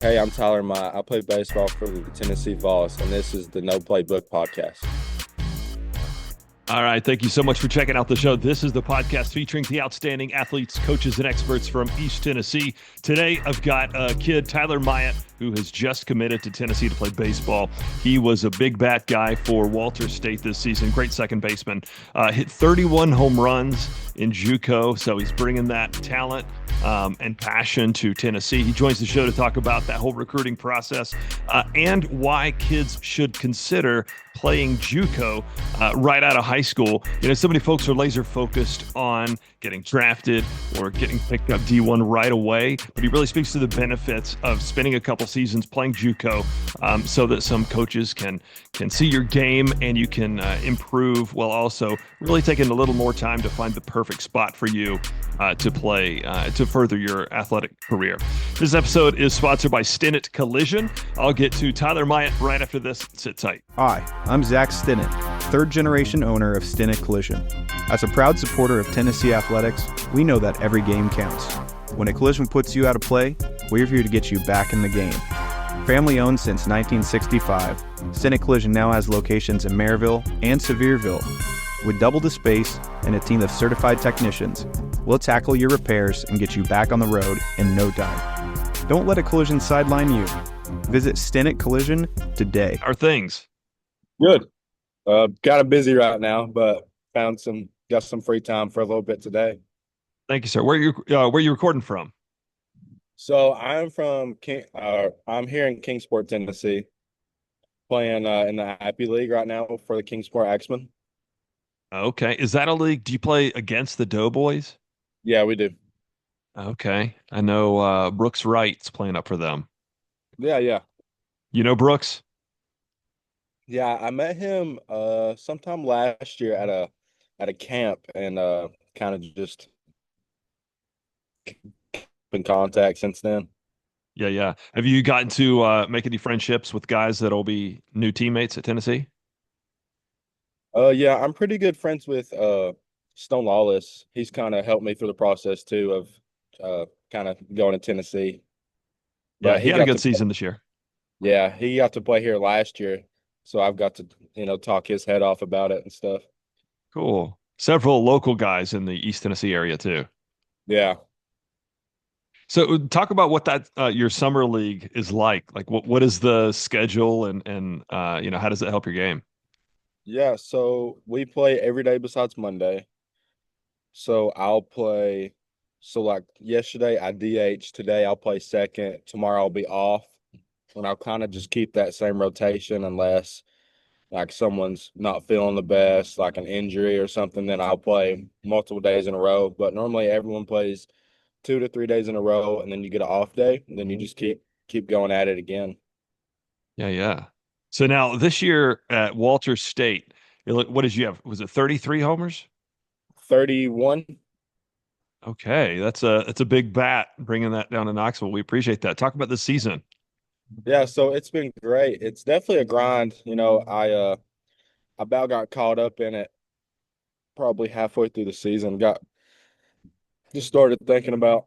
Hey, I'm Tyler Myatt. I play baseball for the Tennessee Vols, and this is the No Playbook podcast. All right. Thank you so much for checking out the show. This is the podcast featuring the outstanding athletes, coaches, and experts from East Tennessee. Today, I've got a kid, Tyler Myatt, who has just committed to Tennessee to play baseball. He was a big bat guy for Walter State this season. Great second baseman. Hit 31 home runs in JUCO, so he's bringing that talent and passion to Tennessee. He joins the show to talk about that whole recruiting process and why kids should consider playing JUCO right out of high school. So many folks are laser focused on getting drafted or getting picked up D1 right away, but he really speaks to the benefits of spending a couple seasons playing JUCO so that some coaches can see your game and you can improve while also really taking a little more time to find the perfect spot for you to play to further your athletic career. This episode is sponsored by Stinnett Collision. I'll get to Tyler Myatt right after this. Sit tight. Hi, I'm Zach Stinnett, third-generation owner of Stinnett Collision. As a proud supporter of Tennessee athletics, we know that every game counts. When a collision puts you out of play, we're here to get you back in the game. Family-owned since 1965, Stinnett Collision now has locations in Maryville and Sevierville. With double the space and a team of certified technicians, we'll tackle your repairs and get you back on the road in no time. Don't let a collision sideline you. Visit Stinnett Collision today. Our things. Good. Kind of busy right now, but got some free time for a little bit today. Thank you, sir. Where are you recording from? So I'm here in Kingsport, Tennessee, playing in the Happy League right now for the Kingsport Axemen. Okay. Is that a league? Do you play against the Doughboys? Yeah, we do. Okay. I know Brooks Wright's playing up for them. Yeah. You know Brooks? Yeah, I met him sometime last year at a camp and kind of just been contact since then. Yeah, yeah. Have you gotten to make any friendships with guys that'll be new teammates at Tennessee? Yeah, I'm pretty good friends with Stone Lawless. He's kind of helped me through the process too of kind of going to Tennessee. Yeah, But he had a good season this year. he got to play here last year, so I've got to talk his head off about it and stuff. Cool. Several local guys in the East Tennessee area too. Yeah. So talk about what that your summer league is like. Like what is the schedule and how does it help your game? Yeah, so we play every day besides Monday. So I'll play. So like yesterday I DH. Today I'll play second. Tomorrow I'll be off, and I'll kind of just keep that same rotation unless like someone's not feeling the best, like an injury or something. Then I'll play multiple days in a row. But normally everyone plays 2 to 3 days in a row, and then you get an off day, and then you just keep going at it again. Yeah, yeah. So now this year at Walter State, what did you have? Was it 33 homers? 31. Okay, that's a big bat bringing that down to Knoxville. We appreciate that. Talk about the season. Yeah, so it's been great. It's definitely a grind. I about got caught up in it probably halfway through the season. Got just started thinking about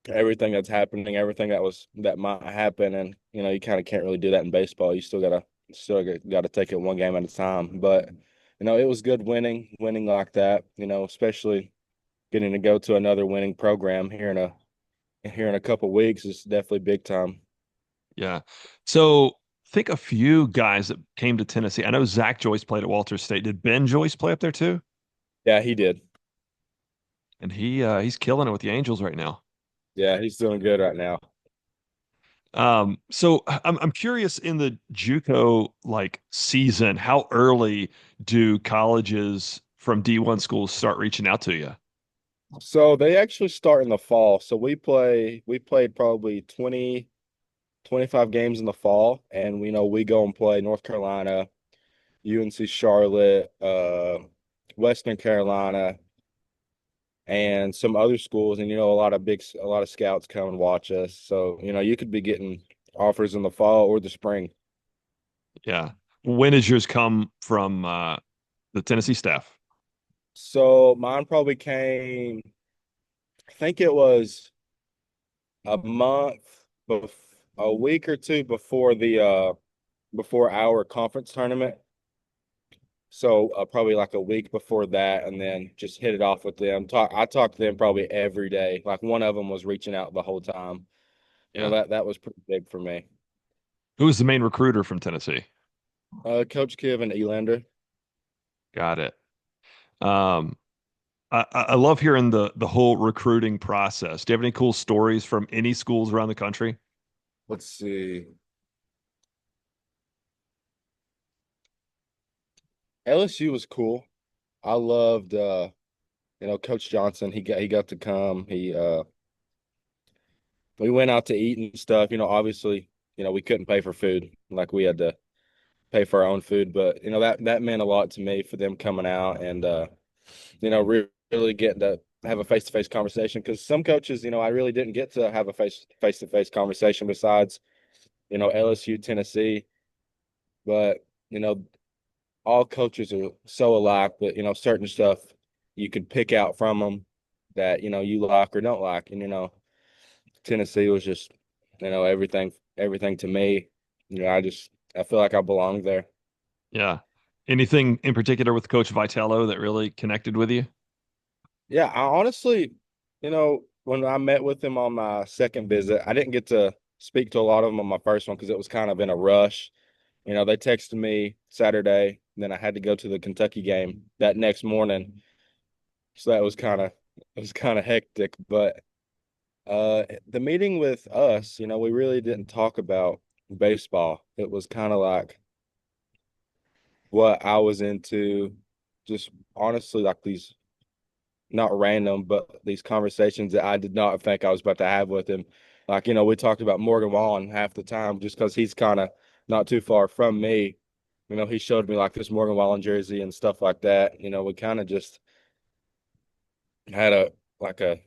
everything that's happening, everything that might happen, and you kind of can't really do that in baseball. You still gotta take it one game at a time. But it was good winning like that. Especially getting to go to another winning program here in a couple of weeks is definitely big time. Yeah. So think a few guys that came to Tennessee. I know Zach Joyce played at Walter State. Did Ben Joyce play up there too? Yeah, he did. And he's killing it with the Angels right now. Yeah, he's doing good right now. So I'm curious in the JUCO like season, how early do colleges from D1 schools start reaching out to you? So they actually start in the fall. So we played probably 20, 25 games in the fall, and we go and play North Carolina, UNC Charlotte, Western Carolina, and some other schools. And a lot of scouts come and watch us. So you could be getting offers in the fall or the spring. Yeah. When does yours come from the Tennessee staff? So mine probably came. I think it was a month before. a week or two before the before our conference tournament. So probably like a week before that, and then just hit it off with them. I talked to them probably every day. Like one of them was reaching out the whole time. Yeah. That was pretty big for me. Who was the main recruiter from Tennessee? Coach Kiv and Elander. Got it. Um, I love hearing the whole recruiting process. Do you have any cool stories from any schools around the country? Let's see. LSU was cool. I loved Coach Johnson. He got to come. He we went out to eat and stuff. Obviously, we couldn't pay for food. Like we had to pay for our own food, but that meant a lot to me for them coming out and really getting to have a face-to-face conversation because some coaches, I really didn't get to have a face-to-face conversation besides, LSU, Tennessee, but all coaches are so alike, but certain stuff you could pick out from them that you like or don't like, and Tennessee was just everything to me. I feel like I belong there. Yeah. Anything in particular with Coach Vitello that really connected with you? Yeah, I honestly, when I met with him on my second visit, I didn't get to speak to a lot of them on my first one because it was kind of in a rush. They texted me Saturday, and then I had to go to the Kentucky game that next morning. So that was kind of hectic. But the meeting with us, we really didn't talk about baseball. It was kind of like what I was into, just honestly like these not random, but these conversations that I did not think I was about to have with him. Like, we talked about Morgan Wallen half the time just because he's kind of not too far from me. He showed me like this Morgan Wallen jersey and stuff like that. We kind of just had a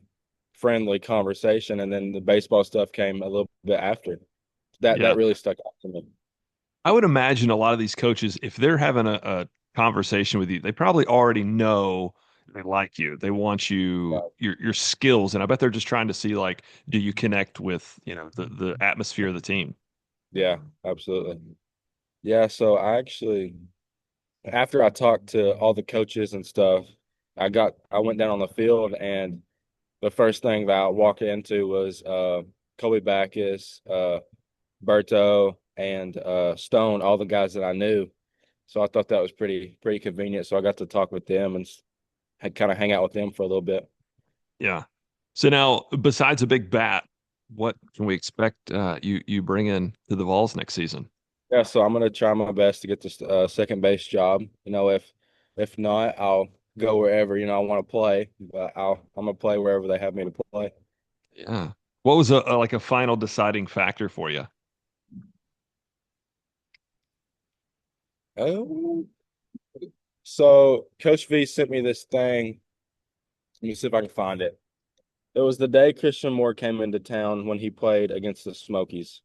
friendly conversation, and then the baseball stuff came a little bit after. That Yeah. really stuck out to me. I would imagine a lot of these coaches, if they're having a conversation with you, they probably already know they like you. They want Yeah, your skills. And I bet they're just trying to see like, do you connect with, the atmosphere of the team? yeah, absolutely. Yeah, so I actually after I talked to all the coaches and stuff, I went down on the field, and the first thing that I walked into was Kobe Backus, Berto, and Stone, all the guys that I knew. So I thought that was pretty convenient. So I got to talk with them and had kind of hang out with them for a little bit. Yeah. So now, besides a big bat, what can we expect you bring in to the Vols next season? Yeah, so I'm gonna try my best to get this second base job. If not, I'll go wherever I want to play. But I'm gonna play wherever they have me to play. Yeah. What was a like a final deciding factor for you? Oh, so Coach V sent me this thing. Let me see if I can find it. It was the day Christian Moore came into town when he played against the Smokies.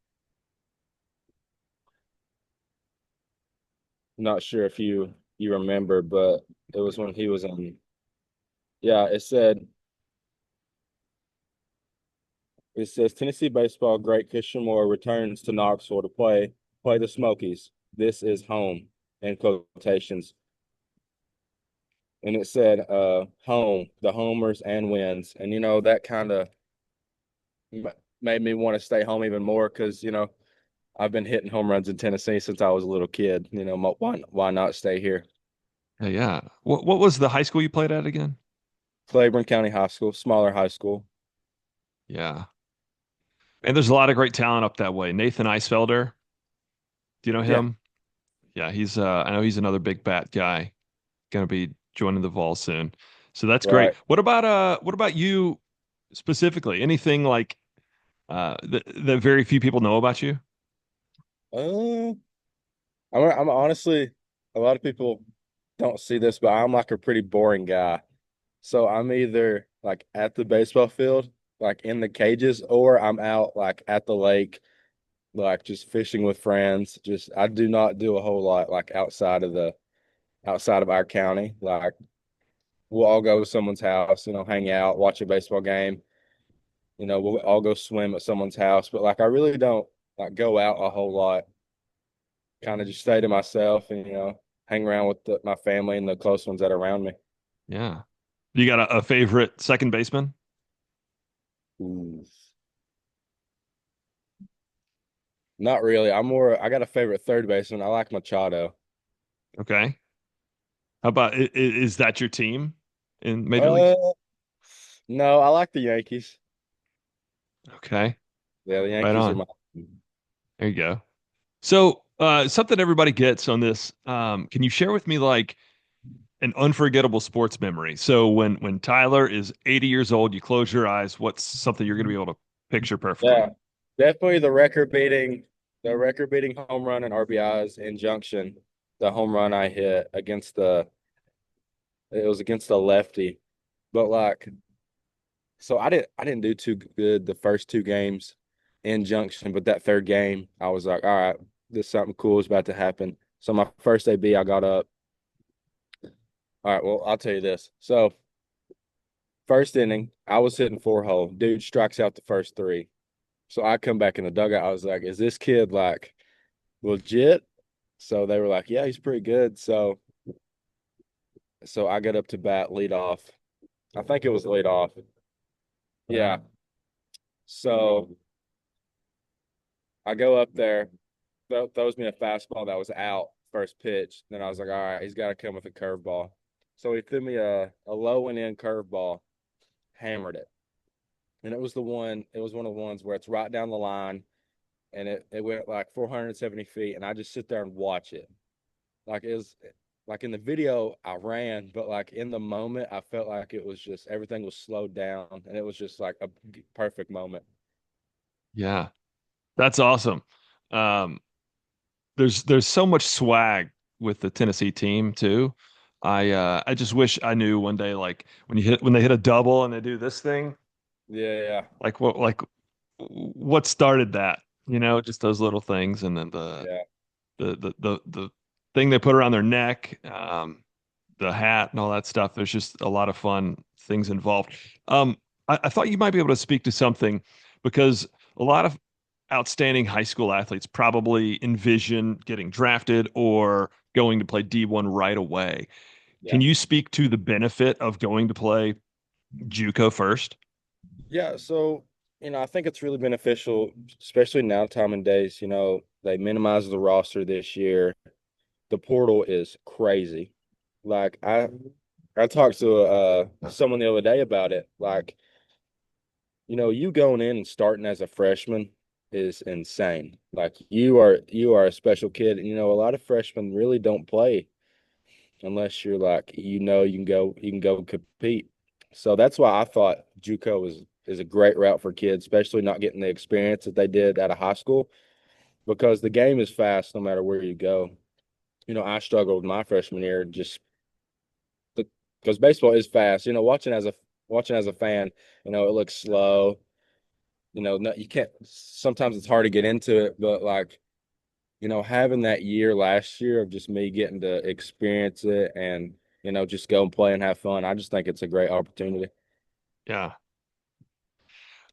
I'm not sure if you remember, but it was when he was in. Yeah, it says Tennessee baseball great Christian Moore returns to Knoxville to play the Smokies. This is home in quotations. And it said home, the homers and wins. And that kind of made me want to stay home even more because I've been hitting home runs in Tennessee since I was a little kid. Why not stay here? Yeah. What was the high school you played at again? Claiborne County High School, smaller high school. Yeah. And there's a lot of great talent up that way. Nathan Eisfelder, do you know Yeah, him? Yeah, he's I know he's another big bat guy. Gonna be joining the Vol soon. So that's great. right. What about you specifically? Anything like that very few people know about you? Uh, I'm honestly, a lot of people don't see this, but I'm like a pretty boring guy. So I'm either like at the baseball field, like in the cages, or I'm out like at the lake, like just fishing with friends. Just I do not do a whole lot like outside of our county. Like we'll all go to someone's house, hang out, watch a baseball game. We'll all go swim at someone's house. But like I really don't like go out a whole lot. Kind of just stay to myself and hang around with my family and the close ones that are around me. Yeah. You got a favorite second baseman? Ooh. Not really. I got a favorite third baseman. I like Machado. Okay. How about is that your team in Major Leagues? Uh, no, I like the Yankees. Okay. Yeah, the Right Yankees are on. my. There you go. So, something everybody gets on this, can you share with me like an unforgettable sports memory? So when Tyler is 80 years old, you close your eyes, what's something you're going to be able to picture perfectly? Yeah, definitely the record beating home run and RBIs in Junction. The home run I hit it was against the lefty, but like, so I didn't do too good the first two games in Junction, but that third game I was like, all right, this something cool is about to happen. So my first AB, I got up. All right, well, I'll tell you this. So first inning, I was hitting four hole. Dude strikes out the first three. So I come back in the dugout. I was like, is this kid like legit? So they were like, yeah, he's pretty good. So I got up to bat, lead off. I think it was lead off. Yeah. So I go up there, throws me a fastball that was out first pitch. Then I was like, all right, he's got to come with a curveball. So he threw me a low and in curveball, hammered it. And it was one of the ones where it's right down the line and it went like 470 feet. And I just sit there and watch it. Like it was like in the video, I ran, but like in the moment, I felt like it was just everything was slowed down and it was just like a perfect moment. Yeah, that's awesome. Um, there's so much swag with the Tennessee team too. I just wish I knew one day like when they hit a double and they do this thing, Yeah, yeah, what started that? Just those little things and then yeah. the thing they put around their neck, the hat and all that stuff. There's just a lot of fun things involved. I thought you might be able to speak to something because a lot of outstanding high school athletes probably envision getting drafted or going to play D1 right away. Can Yeah. you speak to the benefit of going to play JUCO first? Yeah, so I think it's really beneficial, especially now time and days. They minimize the roster this year. The portal is crazy. Like I talked to someone the other day about it. Like, you going in and starting as a freshman is insane. Like you are a special kid. And a lot of freshmen really don't play unless you're like, you can go compete. So that's why I thought JUCO is a great route for kids, especially not getting the experience that they did out of high school, because the game is fast no matter where you go. I struggled my freshman year just because baseball is fast. Watching as a fan, it looks slow. No, you can't. Sometimes it's hard to get into it, but like having that year last year of just me getting to experience it and just go and play and have fun. I just think it's a great opportunity. Yeah.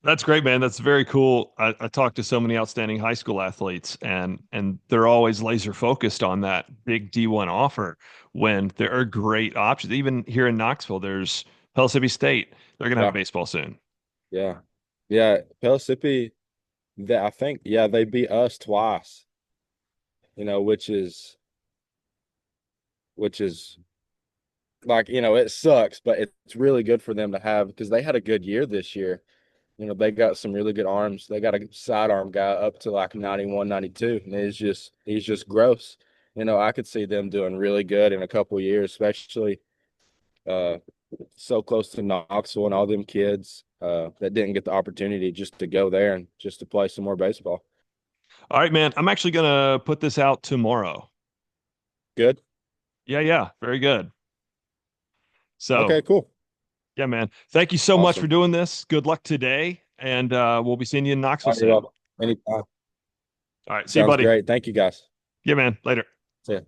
That's great, man. That's very cool. I talked to so many outstanding high school athletes, and they're always laser focused on that big D1 offer when there are great options. Even here in Knoxville, there's Pellissippi State. They're gonna have Yeah, baseball soon. yeah, yeah. Pellissippi, that I think, yeah, they beat us twice. Which is like it sucks, but it's really good for them to have because they had a good year this year. They got some really good arms. They got a sidearm guy up to like 91, 92, and he's just gross. I could see them doing really good in a couple of years, especially uh so close to Knoxville and all them kids that didn't get the opportunity just to go there and just to play some more baseball. All right, man. I'm actually gonna put this out tomorrow. Good. Yeah, yeah, very good. So, Okay, cool. yeah, man. Thank you so much for Awesome. doing this. Good luck today, and we'll be seeing you in Knoxville All right, you're soon. welcome. Anytime. All right, see you, Sounds buddy. great. Thank you, guys. Yeah, man. Later. See ya.